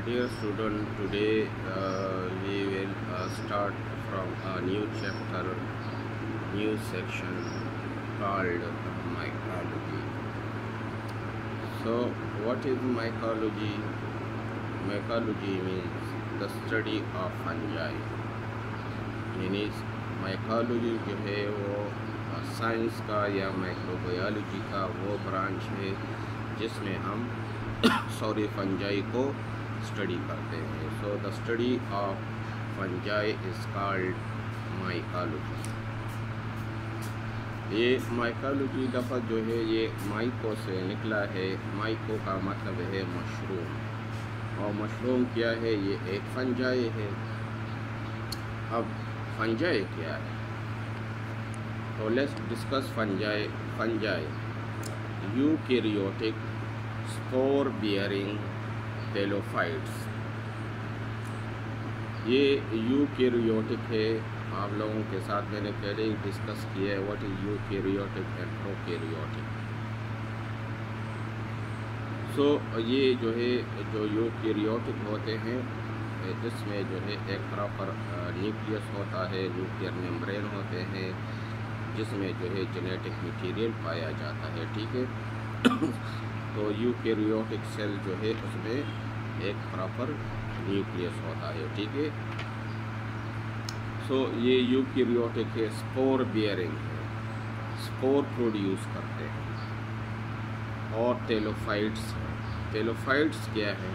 Dear student, today we will start from a new chapter, new section called mycology. So, what is mycology? Mycology means the study of fungi. यानी mycology जो है वो science का या microbiology का वो branch है जिसमें हम फंजाई को स्टडी करते हैं. So the study of fungi is called mycology. ये माइकोलॉजी लफ़्ज़ जो है ये माइको से निकला है. माइको का मतलब है मशरूम, और मशरूम क्या है? ये एक फंजाई है. अब फंजाई क्या है? तो let's discuss fungi. Fungi eukaryotic spore bearing thallophytes. ये यूकैरियोटिक है. आप लोगों के साथ मैंने पहले ही डिस्कस किया है what is eukaryotic and prokaryotic. So ये जो है जो यूकैरियोटिक होते हैं इसमें जो है एक प्रॉपर न्यूक्लियस होता है, न्यूक्लियर मेम्ब्रेन होते हैं जिसमें जो है जेनेटिक मटेरियल पाया जाता है. ठीक है. तो यूकैरियोटिक सेल जो है उसमें एक प्रॉपर न्यूक्लियस होता है. ठीक है. सो ये यूकैरियोटिक है, स्पोर बियरिंग है, स्पोर प्रोड्यूस करते हैं. और टेलोफाइट्स हैं. टेलोफाइट्स क्या है?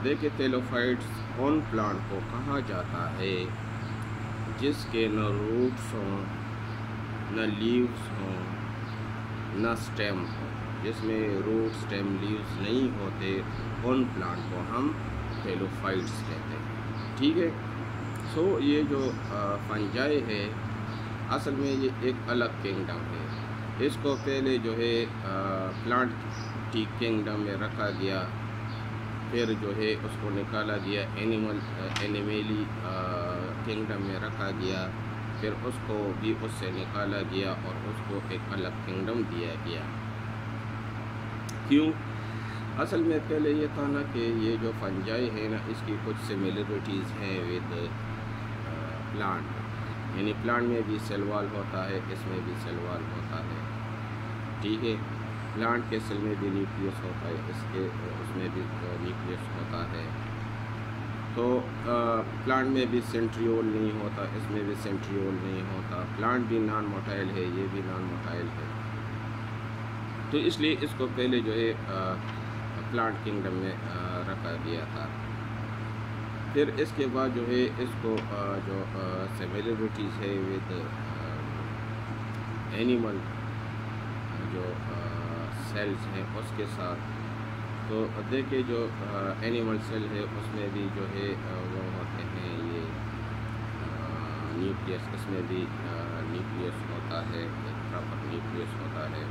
देखिए, टेलोफाइट्स उन प्लांट को कहा जाता है जिसके न रूट्स हों, न लीव्स हों, न स्टेम हो. जिसमें रूट, स्टेम, लीव्स नहीं होते उन प्लांट को हम टेलोफाइट्स कहते हैं. ठीक है. सो ये जो फंजाई है असल में ये एक अलग किंगडम है. इसको पहले जो है प्लांट की किंगडम में रखा गया, फिर जो है उसको निकाला गया एनिमली किंगडम में रखा गया, फिर उसको भी उससे निकाला गया और उसको एक अलग किंगडम दिया गया. क्यों? असल में पहले ये था ना कि ये जो फंजाई है ना इसकी कुछ सिमिलरिटीज़ हैं विद प्लांट. यानी प्लांट में भी सेल वॉल होता है, इसमें भी सेल वॉल होता है. ठीक है. प्लांट के सेल में भी न्यूक्लियस होता है, इसके उसमें भी न्यूक्लियस होता है. तो प्लांट में भी सेंट्रियोल नहीं होता, इसमें भी सेंट्रियोल नहीं होता. प्लांट भी नॉन मोटाइल है, ये भी नॉन मोटाइल है. तो इसलिए इसको पहले जो है प्लांट किंगडम में रखा गया था. फिर इसके बाद जो है इसको जो सिमिलरिटीज़ है विद एनिमल जो सेल्स हैं उसके साथ. तो देखिए जो एनिमल सेल है उसमें भी जो है वो होते हैं ये न्यूक्लियस. इसमें भी न्यूक्लियस होता है, एक प्रॉपर न्यूक्लियस होता है.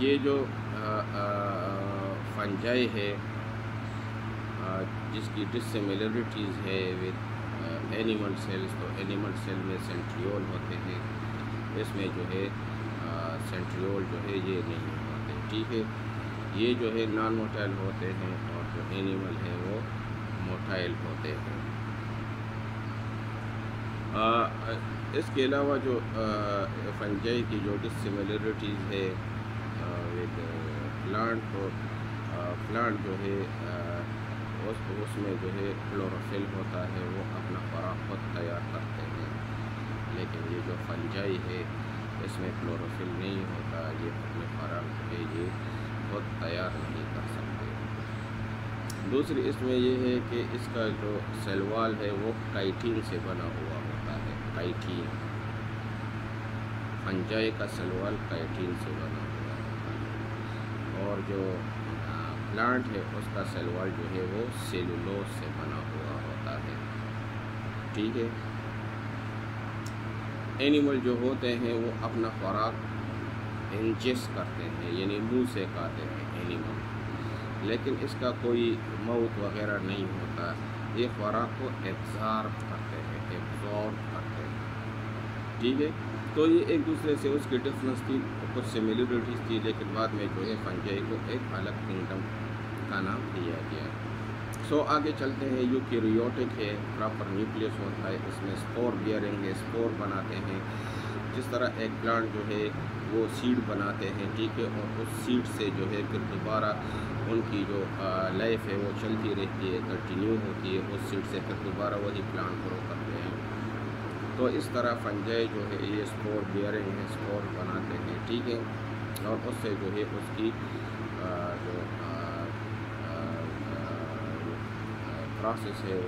ये जो फंजाई है जिसकी डिसिमिलरिटीज़ है विद एनिमल सेल्स. तो एनिमल सेल में सेंट्रियोल होते हैं, इसमें जो है सेंट्रियोल जो है ये नहीं होते. ठीक है. ये जो है नॉन मोटाइल होते हैं और जो एनिमल है वो मोटाइल होते हैं. इसके अलावा जो फंजाई की जो डिसिमिलरिटीज़ है विद प्लांट, तो प्लांट जो है उसमें जो है क्लोरोफिल होता है, वो अपना खुराक खुद तैयार करते हैं. लेकिन ये जो फंजाई है इसमें क्लोरोफिल नहीं होता, ये अपने खुराक जो है ये खुद तैयार नहीं कर सकते. दूसरी इसमें ये है कि इसका जो सेल वॉल है वो काइटिन से बना हुआ होता है. काइटिन, फंजाई का सेल वॉल काइटिन से बना हुआ होता है. और जो प्लांट है उसका सेल वॉल जो है वो सेलुलोज से बना हुआ होता है. ठीक है. एनिमल जो होते हैं वो अपना खुराक इंजेस्ट करते हैं, यानी मुंह से खाते हैं एनिमल. लेकिन इसका कोई माउथ वगैरह नहीं होता. ये खुराक को एब्जॉर्ब करते हैं, एब्जॉर्ब करते हैं. ठीक है. تو یہ ایک دوسرے سے اس کی ڈفرینس تھی، کچھ سملیرٹیز تھی، لیکن بعد میں جو ہے فنجائی کو ایک الگ کنگڈم کا نام دیا گیا۔ سو آگے چلتے ہیں۔ یوکیریوٹک ہے، پراپر نیوکلیس ہوتا ہے، اس میں اسپور بیئرنگ ہے، اسپور بناتے ہیں۔ جس طرح ایک پلانٹ جو ہے وہ سیڈ بناتے ہیں، ٹھیک ہے، اور اس سیڈ سے جو ہے پھر دوبارہ ان کی جو لائف ہے وہ چلتی رہتی ہے، کنٹینیو ہوتی ہے، اس سیڈ سے پھر دوبارہ وہی پلانٹ گرو کرتے ہیں۔ تو اس طرح فنجائی جو ہے یہ اسپور بیئرنگ ہے، اسپور بناتے ہیں، ٹھیک ہے، اور اس سے جو ہے اس کی جو پروسیس ہے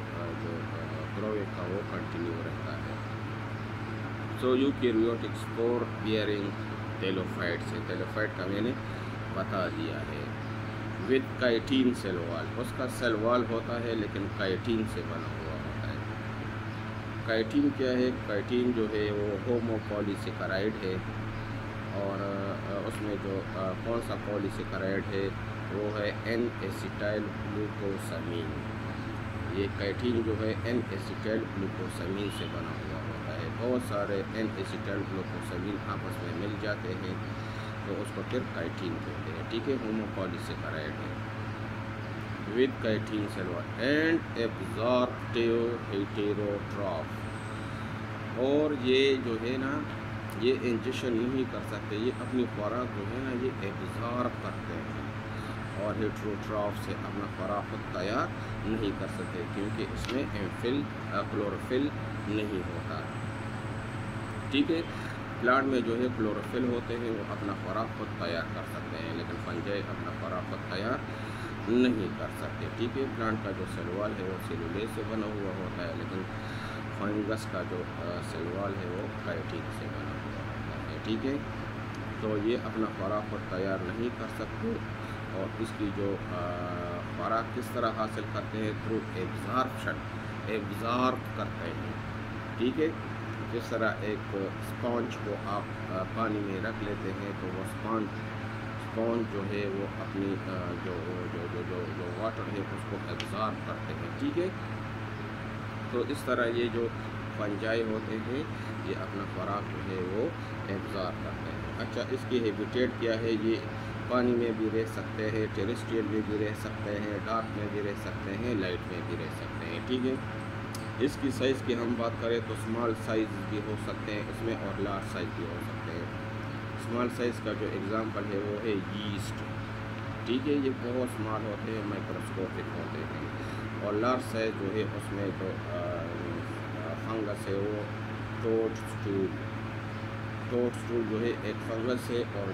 جو گروئنگ کا وہ کنٹینیو رہتا ہے۔ سو یوکیریوٹک اسپور بیئرنگ ٹیلوفائٹ سے، ٹیلوفائٹ کا میں نے بتا دیا ہے۔ وتھ کائٹین سیل وال، اس کا سیل وال ہوتا ہے لیکن کائٹین سے بنا ہوا ہوتا ہے۔ کائٹین کیا ہے؟ کائٹین جو ہے وہ ہومو پولیسیکرائڈ ہے، اور اس میں جو کون سا پولیسیکرائڈ ہے وہ ہے این ایسیٹائل گلوکوسامین۔ یہ کائٹین جو ہے این ایسیٹائل گلوکوسامین سے بنا ہوا ہوتا ہے۔ بہت سارے این ایسیٹائل گلوکوسامین آپس میں مل جاتے ہیں تو اس کو پھر کائٹین کہتے ہیں، ٹھیک ہے، ہومو پولیسیکرائڈ ہے۔ ود کائٹین سیل وال اینڈ ایبزارپٹیو ہیٹیروٹراف، اور یہ جو ہے نا یہ انجیکشن نہیں کر سکتے، یہ اپنی خوراک جو ہے نا یہ ایبزارب کرتے ہیں، اور ہیٹروٹراف سے اپنا خوراک خود تیار نہیں کر سکتے کیونکہ اس میں ایمفل کلوروفل نہیں ہوتا، ٹھیک ہے۔ پلانٹ میں جو ہے کلوروفل ہوتے ہیں، وہ اپنا خوراک خود تیار کر سکتے ہیں، لیکن فنجائی اپنا خوراک خود تیار نہیں کر سکتے، ٹھیک ہے۔ پلانٹ کا جو سیل وال ہے وہ سیلولیز سے بنا ہوا ہوتا ہے، لیکن فنگس کا جو سیل وال ہے وہ کائٹین سے بنا ہوا ہوتا ہے، ٹھیک ہے۔ تو یہ اپنا خوراک خود تیار نہیں کر سکتے، اور اس کی جو خوراک کس طرح حاصل کرتے ہیں؟ تھرو ایبزارپشن، ایبزارب کرتے ہیں، ٹھیک ہے۔ جس طرح ایک اسپونج کو آپ پانی میں رکھ لیتے ہیں تو وہ اسپونج جو ہے وہ اپنی جو واٹر ہے اس کو ایبزارب کرتے ہیں، ٹھیک ہے۔ تو اس طرح یہ جو فنجائی ہوتے ہیں یہ اپنا خوراک جو ہے وہ ایبزارب کرتے ہیں۔ اچھا، اس کی ہیبیٹیٹ کیا ہے؟ یہ پانی میں بھی رہ سکتے ہیں، ٹیریسٹریل میں بھی رہ سکتے ہیں، ڈارک میں بھی رہ سکتے ہیں، لائٹ میں بھی رہ سکتے ہیں، ٹھیک ہے۔ اس کی سائز کی ہم بات کریں تو اسمال سائز بھی ہو سکتے ہیں اس میں، اور لارج سائز بھی ہو سکتے ہیں۔ اسمال سائز کا جو ایگزامپل ہے وہ ہے یسٹ، ٹھیک ہے، یہ بہت اسمال ہوتے ہیں، مائکروسکوپک ہوتے ہیں، اور لارج سائز جو ہے اس میں جو فنگس ہے وہ ٹوڈ سٹول جو ہے ایک فنگس ہے، اور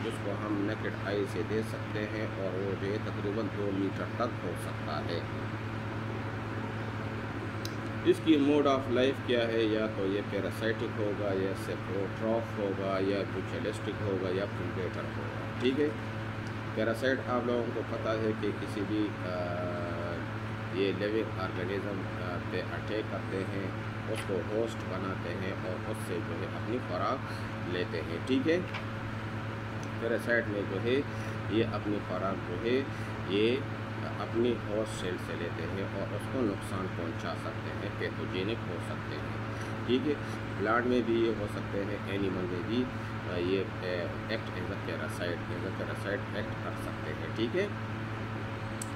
جس کو ہم نیکڈ آئی سے دے سکتے ہیں، اور وہ جو ہے تقریباً 2 میٹر تک ہو سکتا ہے۔ اس کی موڈ آف لائف کیا ہے؟ یا تو یہ پیراسائٹک ہوگا، یا سیپروٹراف ہوگا، یا بوچلسٹک ہوگا، یا پریڈیٹر ہوگا، ٹھیک ہے۔ پیراسائٹ آپ لوگوں کو پتہ ہے کہ کسی بھی یہ لیونگ آرگنیزم پہ اٹیک کرتے ہیں، اس کو ہوسٹ بناتے ہیں، اور اس سے جو ہے اپنی خوراک لیتے ہیں، ٹھیک ہے۔ پیراسائٹ میں جو ہے یہ اپنی خوراک جو ہے یہ اپنی ہوسٹ سیل سے لیتے ہیں، اور اس کو نقصان پہنچا سکتے ہیں، پیتھوجینک ہو سکتے ہیں، ٹھیک ہے۔ پلانٹ میں بھی یہ ہو سکتے ہیں، اینیمل میں بھی یہ act as a parasite act کر سکتے ہیں، ٹھیک ہے۔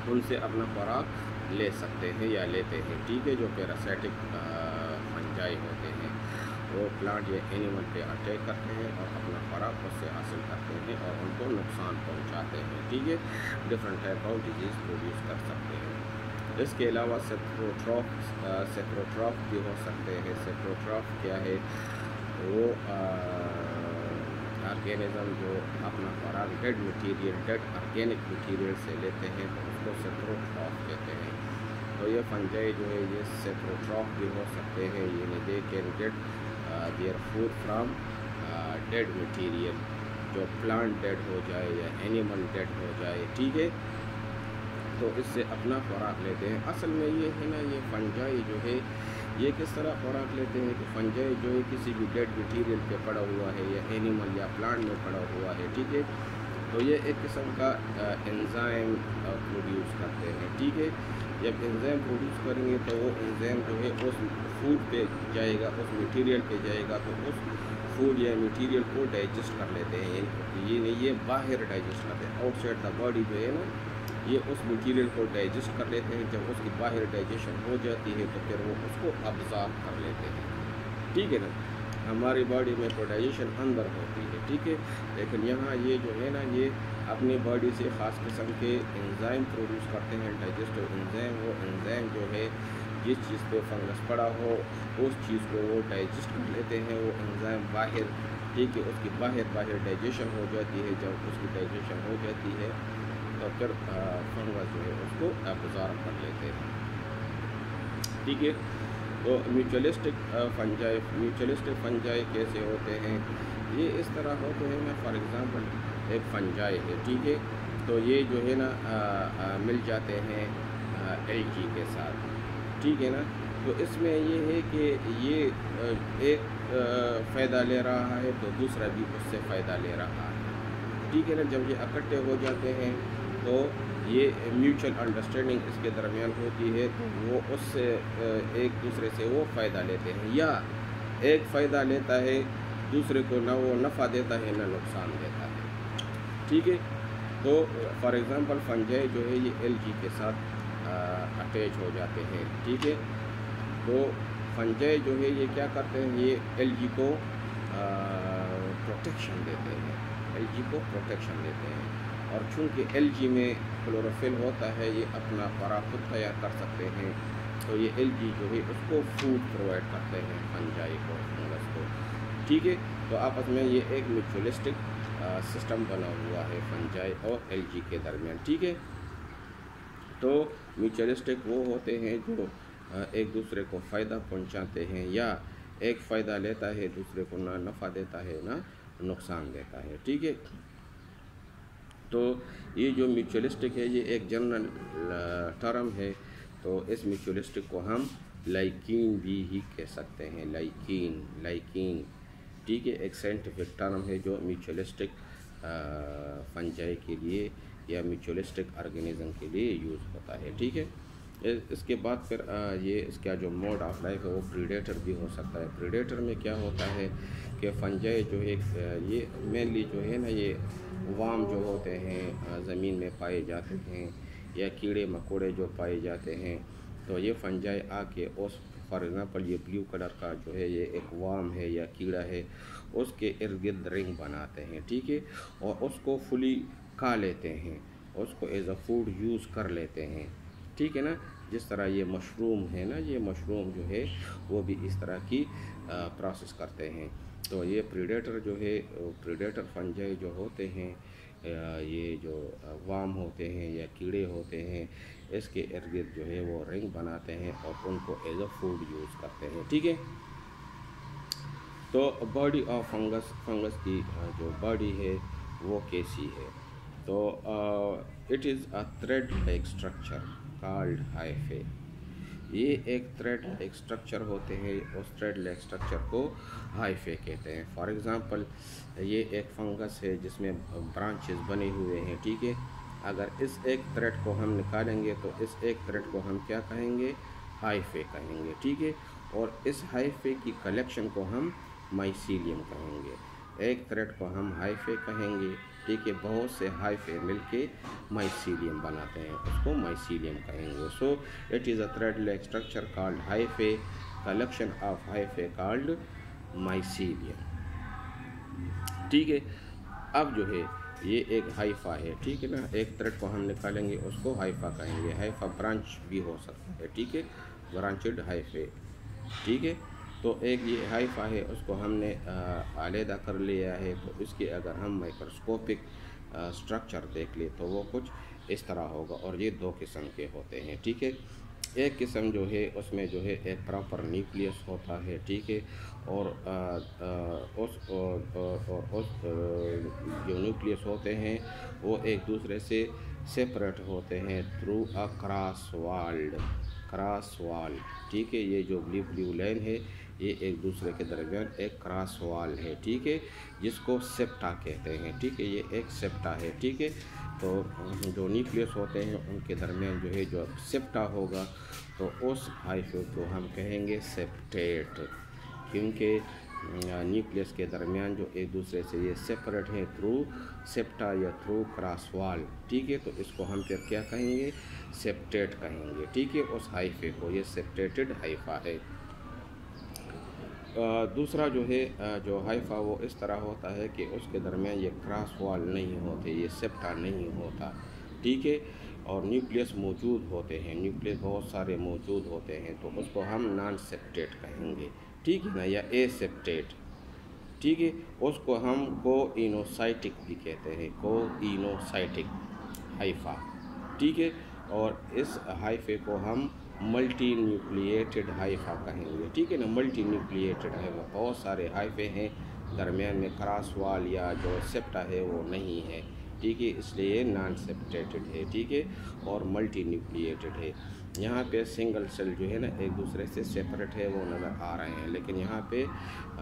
ان سے اپنا خوراک لے سکتے ہیں یا لیتے ہیں، ٹھیک ہے۔ جو پیراسائٹک فنجائی ہوتے ہیں وہ پلانٹ یا اینیمل پہ اٹیک کرتے ہیں اور اپنا خوراک اس سے حاصل کرتے ہیں اور ان کو نقصان پہنچاتے ہیں، ٹھیک ہے۔ Different type of disease produce کر سکتے ہیں۔ اس کے علاوہ سیپروٹراف بھی ہو سکتے ہیں۔ سیپروٹراف کیا ہے؟ وہ آرگینزم جو اپنا خوراک ڈیڈ آرگینک مٹیریل سے لیتے ہیں تو اس کو سیپروٹراف کہتے ہیں۔ تو یہ فنجائی جو ہے یہ سیپروٹراف بھی ہو سکتے ہیں، یعنی they can get their food from dead material, جو پلانٹ ڈیڈ ہو جائے یا اینیمل ڈیڈ ہو جائے، ٹھیک ہے، تو اس سے اپنا خوراک لیتے ہیں۔ اصل میں یہ ہے نا، یہ فنجائی جو ہے یہ کس طرح خوراک لیتے ہیں کہ فنجائی جو ہے کسی بھی ڈیڈ مٹیریل پہ پڑا ہوا ہے یا اینیمل یا پلانٹ میں پڑا ہوا ہے، ٹھیک ہے، تو یہ ایک قسم کا انزائم پروڈیوس کرتے ہیں، ٹھیک ہے۔ جب انزائم پروڈیوس کریں گے تو وہ انزائم جو ہے اس فوڈ پہ جائے گا، اس مٹیریل پہ جائے گا، تو اس फूड या मटीरियल को डाइजेस्ट कर लेते हैं। ये नहीं, ये बाहर डाइजेस्ट करते हैं, आउटसाइड द बॉडी जो है ना, ये उस मटीरियल को डाइजेस्ट कर लेते हैं। जब उसकी बाहर डाइजेशन हो जाती है तो फिर वो उसको अब्ज़ॉर्ब कर लेते हैं, ठीक है ना। हमारी बॉडी में तो डाइजेशन अंदर होती है, ठीक है, लेकिन यहाँ ये जो है ना, ये अपनी बॉडी से ख़ास किस्म के एंजाइम प्रोड्यूस करते हैं, डाइजेस्टिव एंजाइम। वो एंजाइम जो है जिस चीज़ पे फंगस पड़ा हो उस चीज़ को वो डाइजेस्ट कर लेते हैं, वो एंजाइम बाहर, ठीक है, उसकी बाहर डाइजेशन हो जाती है। जब उसकी डाइजेशन हो जाती है तो फिर फंगस जो है उसको अब्ज़ॉर्ब कर लेते हैं, ठीक है। तो म्यूचुअलिस्टिक फंजाई कैसे होते हैं? ये इस तरह होते हैं ना, फॉर एग्ज़ाम्पल एक फंजाई है, ठीक है, तो ये जो है ना मिल जाते हैं एलगी के साथ, ठीक है ना। तो इसमें ये है कि ये एक फ़ायदा ले रहा है तो दूसरा भी उससे फ़ायदा ले रहा है, ठीक है ना। जब ये इकट्ठे हो जाते हैं तो ये म्यूचुअल अंडरस्टैंडिंग इसके दरमियान होती है, तो वो उससे एक दूसरे से वो फ़ायदा लेते हैं, या एक फ़ायदा लेता है दूसरे को, ना वो नफ़ा देता है ना नुकसान देता है, ठीक है। तो फॉर एग्ज़ाम्पल फंजाई जो है ये एलगी के साथ अटैच हो जाते हैं, ठीक है। तो फंजाई जो है ये क्या करते हैं, ये एलगी को प्रोटेक्शन देते हैं, एलगी को प्रोटेक्शन देते हैं। और चूँकि एलगी में क्लोरोफिल होता है, ये अपना खुराक खुद तैयार कर सकते हैं, तो ये एलगी जो है उसको फूड प्रोवाइड करते हैं फंजाई को, फंगस को, ठीक है। तो आपस में ये एक म्यूचुअलिस्टिक सिस्टम बना हुआ है फंजाई और एलगी के दरमियान, ठीक है। तो म्यूचुअलिस्टिक वो होते हैं जो एक दूसरे को फ़ायदा पहुंचाते हैं, या एक फ़ायदा लेता है दूसरे को ना नफ़ा देता है ना नुकसान देता है, ठीक है। तो ये जो म्यूचुअलिस्टिक है ये एक जनरल टर्म है, तो इस म्यूचुअलिस्टिक को हम लाइकीन भी ही कह सकते हैं, लाइकीन, ठीक है, एक साइंटिफिक टर्म है जो म्यूचुअलिस्टिक फंजाई के लिए या म्यूचुअलिस्टिक ऑर्गेनिज्म के लिए यूज़ होता है, ठीक है। इसके बाद फिर ये इसका जो मोड ऑफ लाइफ है वो प्रीडेटर भी हो सकता है। प्रीडेटर में क्या होता है कि फंजाई जो है ये मेनली जो है ना, ये वाम जो होते हैं ज़मीन में पाए जाते हैं, या कीड़े मकोड़े जो पाए जाते हैं, तो ये फंजाई आके उस, फॉर एग्ज़ाम्पल ये ब्लू कलर का जो है ये एक वाम है या कीड़ा है, उसके इर्द गिर्द रिंग बनाते हैं, ठीक है, और उसको फुली खा लेते हैं, उसको एज अ फूड यूज़ कर लेते हैं, ठीक है ना। जिस तरह ये मशरूम है ना, ये मशरूम जो है वो भी इस तरह की प्रोसेस करते हैं। तो ये प्रीडेटर जो है, प्रीडेटर फंजाई जो होते हैं, ये जो वाम होते हैं या कीड़े होते हैं, इसके इर्द गिर्द जो है वो रिंग बनाते हैं और उनको एज अ फूड यूज़ करते हैं, ठीक है। तो बॉडी ऑफ फंगस की जो बॉडी है वो कैसी है? तो it is a thread like structure called hyphae. ये एक थ्रेड लाइक स्ट्रक्चर होते हैं, उस थ्रेड लाइक स्ट्रक्चर को हाइफे कहते हैं। फॉर एग्ज़ाम्पल ये एक फंगस है जिसमें ब्रांचेस बने हुए हैं, ठीक है। अगर इस एक थ्रेड को हम निकालेंगे तो इस एक थ्रेड को हम क्या कहेंगे? हाइफे कहेंगे, ठीक है। और इस हाइफे की कलेक्शन को हम माइसीलियम कहेंगे। एक थ्रेड को हम हाइफे कहेंगे, ठीक है, बहुत से हाइफे मिलके माइसीलियम बनाते हैं, उसको माइसीलियम कहेंगे। So it is a thread like structure called hyphae, collection of hyphae called mycelium, ठीक है। अब जो है ये एक हाइफा है, ठीक है ना, एक थ्रेड को हम निकालेंगे उसको हाइफा कहेंगे। हाइफा ब्रांच भी हो सकता है, ठीक है, ब्रांचेड हाइफे, ठीक है। तो एक ये हाइफा है, उसको हमने अलहदा कर लिया है, तो इसके अगर हम माइक्रोस्कोपिक स्ट्रक्चर देख ले तो वो कुछ इस तरह होगा। और ये दो किस्म के होते हैं, ठीक है। एक किस्म जो है उसमें जो है एक प्रॉपर न्यूक्लियस होता है, ठीक है, और उस जो न्यूक्लियस होते हैं वो एक दूसरे से सेपरेट होते हैं थ्रू अ क्रॉस वाल, ठीक है। ये जो ब्लू लाइन है ये एक दूसरे के दरमियान एक क्रॉस वाल है, ठीक है, जिसको सेप्टा कहते हैं, ठीक है, ये एक सेप्टा है, ठीक है। तो जो न्यूक्लियस होते हैं उनके दरमियान जो है जो सेप्टा होगा, तो उस हाइफे को हम कहेंगे सेप्टेट, क्योंकि نیوکلیس کے درمیان جو ایک دوسرے سے یہ سیپریٹ ہیں تھرو سیپٹا یا تھرو کراس وال، ٹھیک ہے، تو اس کو ہم پھر کیا کہیں گے؟ سیپٹیٹ کہیں گے، ٹھیک ہے، اس ہائفے کو، یہ سیپٹیٹڈ ہائفا ہے۔ دوسرا جو ہے جو ہائفا وہ اس طرح ہوتا ہے کہ اس کے درمیان یہ کراس وال نہیں ہوتے، یہ سیپٹا نہیں ہوتا، ٹھیک ہے، اور نیوکلیس موجود ہوتے ہیں، نیوکلیس بہت سارے موجود ہوتے ہیں، تو اس کو ہم نان سیپٹیٹ کہیں گے، ٹھیک ہے نا، یا اے سیپٹیٹ، ٹھیک ہے، اس کو ہم کو اینوسائٹک بھی کہتے ہیں، کو اینوسائٹک ہائفا، ٹھیک ہے، اور اس ہائفے کو ہم ملٹی نیوکلیٹڈ ہائفا کہیں گے، ٹھیک ہے نا، ملٹی نیوکلیٹڈ ہائفا، بہت سارے ہائفے ہیں، درمیان میں کراس وال یا جو سیپٹا ہے وہ نہیں ہے، ٹھیک ہے، اس لیے نان سیپٹیٹڈ ہے، ٹھیک ہے، اور ملٹی نیوکلیٹڈ ہے۔ یہاں پہ سنگل سیل جو ہے نا ایک دوسرے سے سیپریٹ ہے وہ نظر آ رہے ہیں، لیکن یہاں پہ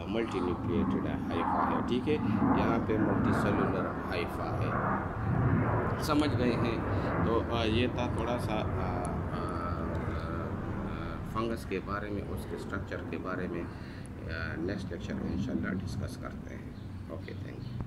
ملٹی نیوکلیٹڈ ہائفا ہے، ٹھیک ہے، یہاں پہ ملٹی سیلولر ہائفا ہے۔ سمجھ گئے ہیں؟ تو یہ تھا تھوڑا سا فنگس کے بارے میں، اس کے اسٹرکچر کے بارے میں۔ نیکسٹ لیکچر میں انشاءاللہ ڈسکس کرتے ہیں۔ Okay, thank you.